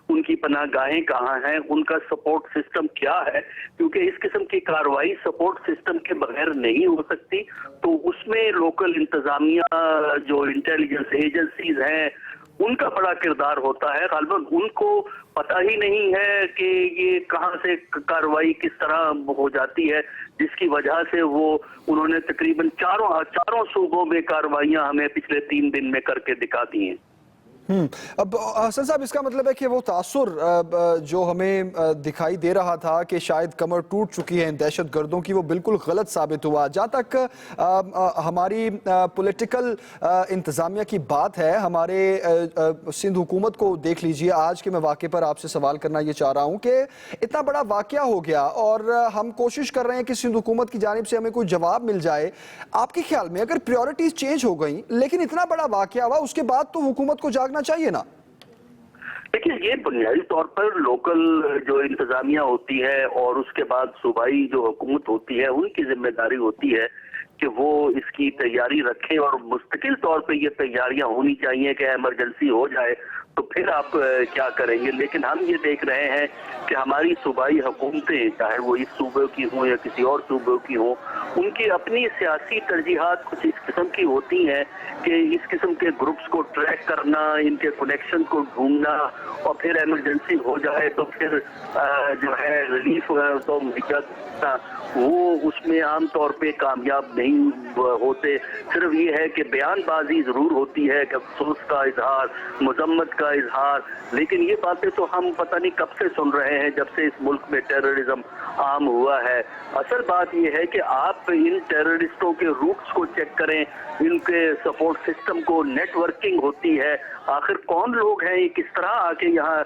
उनकी पनाहगाहें कहाँ हैं, उनका सपोर्ट सिस्टम क्या है, क्योंकि इस किस्म की कार्रवाई सपोर्ट सिस्टम के बगैर नहीं हो सकती। तो उसमें लोकल इंतजामिया, जो इंटेलिजेंस एजेंसीज हैं, उनका बड़ा किरदार होता है। गालिबन उनको पता ही नहीं है कि ये कहाँ से कार्रवाई किस तरह हो जाती है, जिसकी वजह से उन्होंने तकरीबन चारों सूबों में कार्रवाइयां हमें पिछले 3 दिन में करके दिखा दी हैं। अब हसन साहब, इसका मतलब है कि वो तासुर जो हमें दिखाई दे रहा था कि शायद कमर टूट चुकी है इन दहशत गर्दों की, वो बिल्कुल गलत साबित हुआ। जहाँ तक हमारी पॉलिटिकल इंतज़ामिया की बात है, हमारे सिंध हुकूमत को देख लीजिए। आज के मैं वाक़े पर आपसे सवाल करना ये चाह रहा हूँ कि इतना बड़ा वाक़या हो गया और हम कोशिश कर रहे हैं कि सिंध हुकूमत की जानिब से हमें कोई जवाब मिल जाए। आपके ख्याल में अगर प्रायोरिटीज़ चेंज हो गई लेकिन इतना बड़ा वाक़या हुआ, उसके बाद तो हुकूमत को जागना चाहिए ना? देखिए, ये बुनियादी तौर पर लोकल जो इंतजामिया होती है और उसके बाद सूबाई जो हुकूमत होती है, उनकी जिम्मेदारी होती है कि वो इसकी तैयारी रखें और मुस्तकिल तौर पे ये तैयारियां होनी चाहिए कि इमरजेंसी हो जाए तो फिर आप क्या करेंगे। लेकिन हम ये देख रहे हैं कि हमारी सूबाई हुकूमतें, चाहे वो इस सूबे की हों या किसी और सूबे की हों, उनकी अपनी सियासी तरजीहात कुछ इस किस्म की होती हैं कि इस किस्म के ग्रुप्स को ट्रैक करना, इनके कनेक्शन को ढूंढना और फिर इमरजेंसी हो जाए तो फिर जो है रिलीफ तो मुहैया करना, वो उसमें आमतौर पे कामयाब नहीं होते। सिर्फ ये है कि बयानबाजी जरूर होती है कि अफसोस का इजहार, मजम्मत का इजहार, लेकिन ये बातें तो हम पता नहीं कब से सुन रहे हैं, जब से इस मुल्क में टेररिज्म आम हुआ है। असल बात ये है कि आप इन टेररिस्टों के रूट्स को चेक करें, इनके सपोर्ट सिस्टम को, नेटवर्किंग होती है, आखिर कौन लोग हैं, ये किस तरह आके यहाँ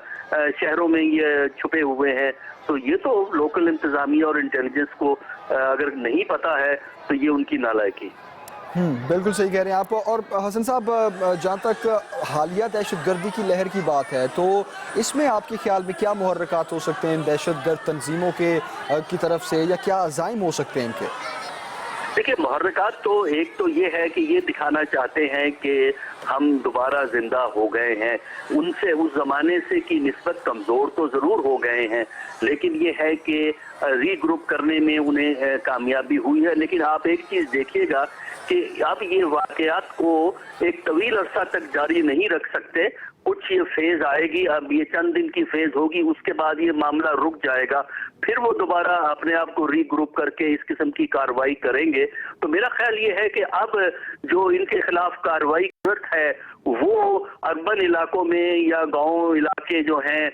शहरों में ये छुपे हुए हैं। तो ये तो लोकल इंतजामिया और इंटेलिजेंस को अगर नहीं पता है तो ये उनकी नालायकी। बिल्कुल सही कह रहे हैं आप। और हसन साहब, जहाँ तक हालिया दहशतगर्दी की लहर की बात है तो इसमें आपके ख्याल में क्या मुहर्रकात हो सकते हैं दहशतगर्द तंजीमों की तरफ से, या क्या अज़ाइम हो सकते हैं इनके? देखिए, मुहर्रकात तो एक तो ये है कि ये दिखाना चाहते हैं कि हम दोबारा जिंदा हो गए हैं। उनसे उस जमाने से की निस्बत कमजोर तो जरूर हो गए हैं, लेकिन ये है कि रीग्रुप करने में उन्हें कामयाबी हुई है। लेकिन आप एक चीज देखिएगा कि अब ये वाकयात को एक तवील अरसा तक जारी नहीं रख सकते। कुछ ये फेज आएगी, अब ये चंद दिन की फेज होगी, उसके बाद ये मामला रुक जाएगा, फिर वो दोबारा अपने आप को रीग्रुप करके इस किस्म की कार्रवाई करेंगे। तो मेरा ख्याल ये है कि अब जो इनके खिलाफ कार्रवाई की जरूरत है वो अर्बन इलाकों में या गांव इलाके जो हैं,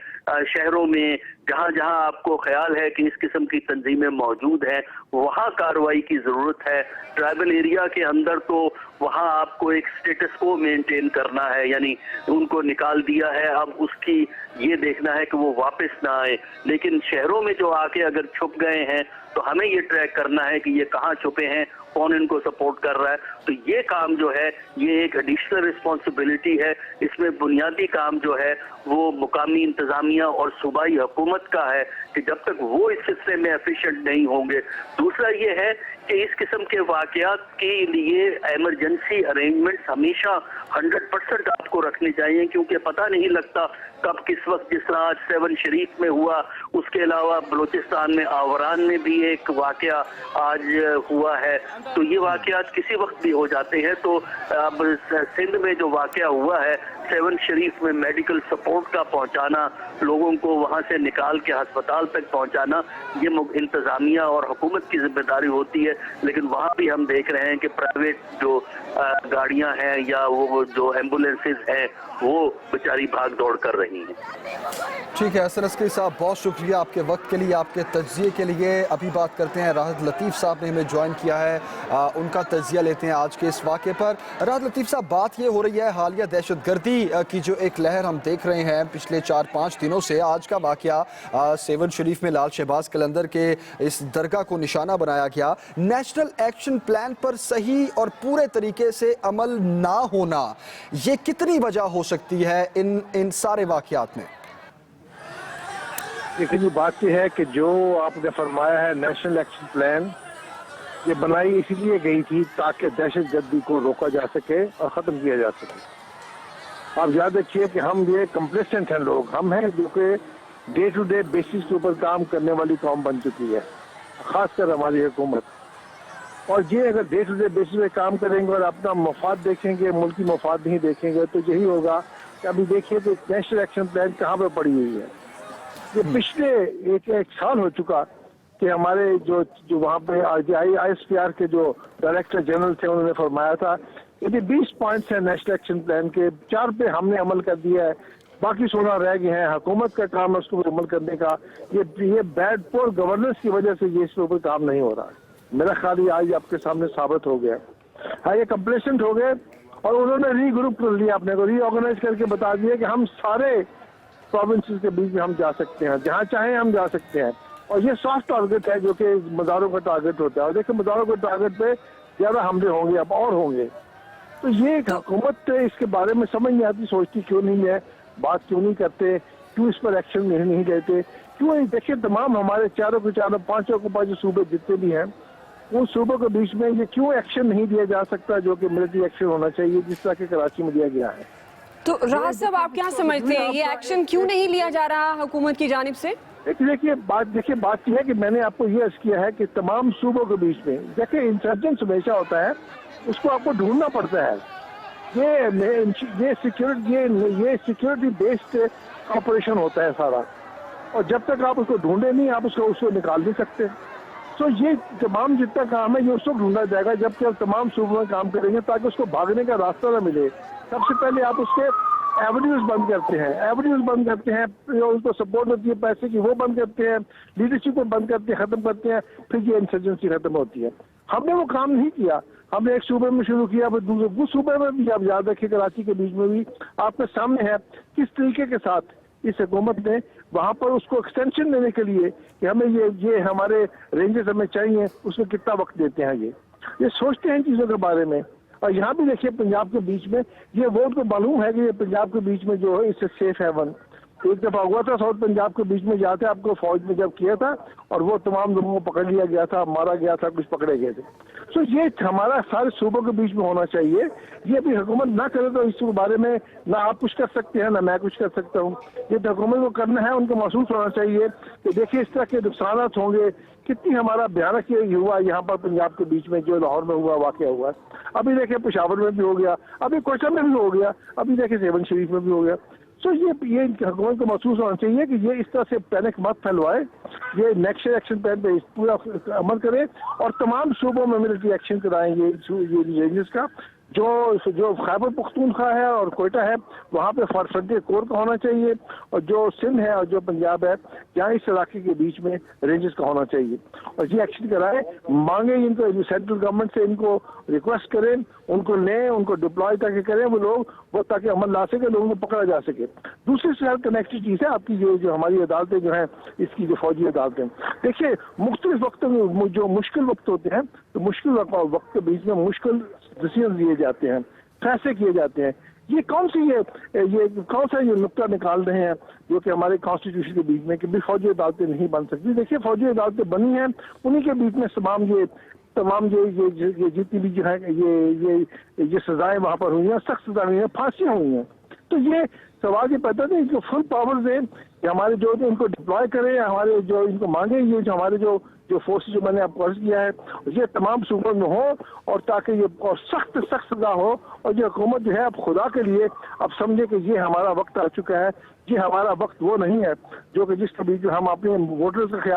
शहरों में जहां जहां आपको ख्याल है कि इस किस्म की तंजीमें मौजूद हैं, वहां कार्रवाई की जरूरत है। ट्राइबल एरिया के अंदर तो वहां आपको एक स्टेटस को मेंटेन करना है, यानी उनको निकाल दिया है, अब उसकी ये देखना है कि वो वापस ना आए। लेकिन शहरों में जो आके अगर छुप गए हैं तो हमें ये ट्रैक करना है कि ये कहाँ छुपे हैं, कौन इनको सपोर्ट कर रहा है। तो ये काम जो है ये एक एडिशनल रिस्पॉन्सिबिलिटी है। इसमें बुनियादी काम जो है वो मुकामी इंतजामिया और सूबाई हुकूमत का है कि जब तक वो इस हिस्से में एफिशिएंट नहीं होंगे। दूसरा ये है कि इस किस्म के वाकयात के लिए इमरजेंसी अरेंजमेंट्स हमेशा 100% आपको रखने चाहिए, क्योंकि पता नहीं लगता कब किस वक्त, जिस तरह आज 7 शरीफ में हुआ, उसके अलावा बलूचिस्तान में आवरान में भी एक वाकया आज हुआ है। तो ये वाकयात किसी वक्त भी हो जाते हैं। तो अब सिंध में जो वाकया हुआ है, 7 शरीफ में मेडिकल सपोर्ट का पहुंचाना, लोगों को वहां से निकाल के अस्पताल तक पहुंचाना, ये इंतजामिया और हुकूमत की जिम्मेदारी होती है। लेकिन वहां भी हम देख रहे हैं कि प्राइवेट जो गाड़ियां हैं या वो जो एम्बुलेंसेज हैं वो बेचारी भाग दौड़ कर रही हैं। ठीक है असर अस्करी साहब, बहुत शुक्रिया आपके वक्त के लिए, आपके तज्जिए के लिए। अभी बात करते हैं राहत लतीफ़ साहब ने हमें ज्वाइन किया है, उनका तज्जिया लेते हैं आज के इस वाक़े पर। राहत लतीफ़ साहब, बात ये हो रही है हालिया दहशतगर्दी की जो एक लहर हम देख रहे हैं पिछले 4-5 दिनों से, आज का वाक़या 7 शरीफ में लाल शहबाज कलंदर के इस दरगाह को निशाना बनाया गया। नेशनल एक्शन प्लान पर सही और पूरे तरीके से अमल ना होना, ये कितनी वजह हो सकती है इन सारे वाक़यात में? देखिए जी, बात यह है कि जो आपने फरमाया है नेशनल एक्शन प्लान, ये बनाई इसलिए गई थी ताकि दहशतगर्दी को रोका जा सके और ख़त्म किया जा सके। आप याद रखिए कि हम ये कंप्लेसेंट हैं लोग, हम हैं जो कि डे टू डे बेसिस के ऊपर काम करने वाली कौम बन चुकी है, खासकर हमारी हुकूमत। और ये अगर डे टू डे बेसिस पे काम करेंगे और अपना मफाद देखेंगे, मुल्की मफाद नहीं देखेंगे, तो यही होगा कि अभी देखिए कि नेशनल एक्शन प्लान कहाँ पर पड़ी हुई है। ये पिछले एक साल हो चुका कि हमारे जो वहाँ पे ISPR के जो डायरेक्टर जनरल थे उन्होंने फरमाया था कि 20 पॉइंट्स हैं नेशनल एक्शन प्लान के, 4 पे हमने अमल कर दिया है, बाकी 16 रह गए हैं। हुकूमत का काम है उसको अमल करने का। ये बैड पोर गवर्नेंस की वजह से ये इसके ऊपर काम नहीं हो रहा है। मेरा ख्याल ये आज आपके सामने साबित हो गया। हाँ, ये कंप्लेसेंट हो गए और उन्होंने रीग्रुप कर लिया, अपने को रीऑर्गेनाइज करके बता दिया कि हम सारे प्रोविंसेस के बीच में हम जा सकते हैं, जहाँ चाहें हम जा सकते हैं। और ये सॉफ्ट टारगेट है जो कि मज़ारों का टारगेट होता है। और देखिए मज़ारों के टारगेट पे ज़्यादा हमले होंगे, अब और होंगे। तो ये हुकूमत इसके बारे में समझ नहीं आती, सोचती क्यों नहीं है, बात क्यों नहीं करते, क्यों इस पर एक्शन नहीं लेते, क्यों नहीं। देखिए तमाम हमारे चारों के 5 सूबे जितने भी हैं, उन सूबों के बीच में ये क्यों एक्शन नहीं दिया जा सकता जो कि मिलिट्री एक्शन होना चाहिए, जिस तरह के कराची में दिया गया है। तो राहत साहब, आप क्या समझते हैं ये एक्शन क्यों नहीं लिया जा रहा हुकूमत की जानिब से? देखिए बात यह है कि मैंने आपको ये अर्ज किया है कि तमाम सूबों के बीच में देखिए इंसर्जेंस हमेशा होता है, उसको आपको ढूंढना पड़ता है। ये सिक्योरिटी बेस्ड ऑपरेशन होता है सारा, और जब तक आप उसको ढूंढे नहीं आप उसको निकाल नहीं सकते। तो ये तमाम जितना काम है ये उसको ढूंढा जाएगा जबकि आप तमाम सूबों में काम करेंगे ताकि उसको भागने का रास्ता ना मिले। सबसे पहले आप उसके एवेन्यूज बंद करते हैं, उसको सपोर्ट होती है पैसे की, वो बंद करते हैं, लीडरशिप को बंद करते हैं, खत्म करते हैं, फिर ये इंसर्जेंसी खत्म होती है। हमने वो काम नहीं किया, हमने एक सूबे में शुरू किया, फिर दूसरे सूबे में भी। आप याद रखिए कराची के बीच में भी आपके सामने है किस तरीके के साथ इस हुकूमत ने वहां पर उसको एक्सटेंशन देने के लिए कि हमें ये हमारे रेंजेस हमें चाहिए, उसमें कितना वक्त देते हैं। ये सोचते हैं चीजों के बारे में। और यहाँ भी देखिए पंजाब के बीच में ये वोट को मालूम है कि ये पंजाब के बीच में जो है इससे सेफ हेवन, एक दफा हुआ था साउथ पंजाब के बीच में जाते आपको फौज में जब किया था और वो तमाम लोगों को पकड़ लिया गया था, मारा गया था, कुछ पकड़े गए थे। तो ये हमारा सारे सूबों के बीच में होना चाहिए। ये भी हुकूमत ना करे तो इस बारे में ना आप कुछ कर सकते हैं ना मैं कुछ कर सकता हूँ। ये तो हुकूमत को करना है, उनको महसूस होना चाहिए कि देखिए इस तरह के नुकसान होंगे। कितनी हमारा भयानक ये हुआ यहाँ पर पंजाब के बीच में जो लाहौर में हुआ वाकया हुआ, अभी देखिए पेशावर में भी हो गया, अभी कोयटा में भी हो गया, अभी देखिए सेवन शरीफ में भी हो गया। तो ये हुकूमत को महसूस होना चाहिए कि ये इस तरह से पैनिक मत फैलवाए, ये नेक्स्ट एक्शन प्लान पे पूरा अमल करें और तमाम सूबों में मिलिट्री एक्शन कराएं ये रेंजेस का। जो खैबर पख्तूनख्वा है और कोयटा है वहाँ पे फ्रंटियर कोर का होना चाहिए और जो सिंध है और जो पंजाब है यहाँ इस इलाके के बीच में रेंजेस का होना चाहिए और ये एक्शन कराए, मांगे इनको सेंट्रल गवर्नमेंट से, इनको रिक्वेस्ट करें, उनको लें, उनको डिप्लॉय ताकि करें वो लोग, वो ताकि अमल ला सके, लोगों को पकड़ा जा सके। दूसरी से कनेक्टेड चीज़ है आपकी जो हमारी अदालतें जो हैं, इसकी जो फौजी अदालतें, देखिए मुख्तलिफ वक्तों में जो मुश्किल वक्त होते हैं तो मुश्किल वक्त के बीच में मुश्किल डिसीजन लिए जाते हैं, फैसले किए जाते हैं। ये कौन सा ये नुक्ता निकाल रहे हैं जो कि हमारे कॉन्स्टिट्यूशन के बीच में कि भी फौजी अदालतें नहीं बन सकती। देखिए फौजी अदालतें बनी हैं, उन्हीं के बीच में तमाम ये जितनी भी जो है ये सजाएं वहाँ पर हुई हैं, सख्त सजाएं हुई हैं, फांसियाँ हुई हैं। तो ये सवाल ये पैदा नहीं, इनको फुल पावर्स दें कि हमारे जो इनको डिप्लॉय करें, हमारे जो इनको मांगे, ये जो हमारे जो फोर्सेस जो मैंने आपको अर्ज किया है ये तमाम सूबों में हो और ताकि ये और सख्त सजा हो और जो हुकूमत जो है अब खुदा के लिए अब समझे कि ये हमारा वक्त आ चुका है, ये हमारा वक्त वो नहीं है जो कि जिस कभी जो हम अपने वोटर्स का ख्याल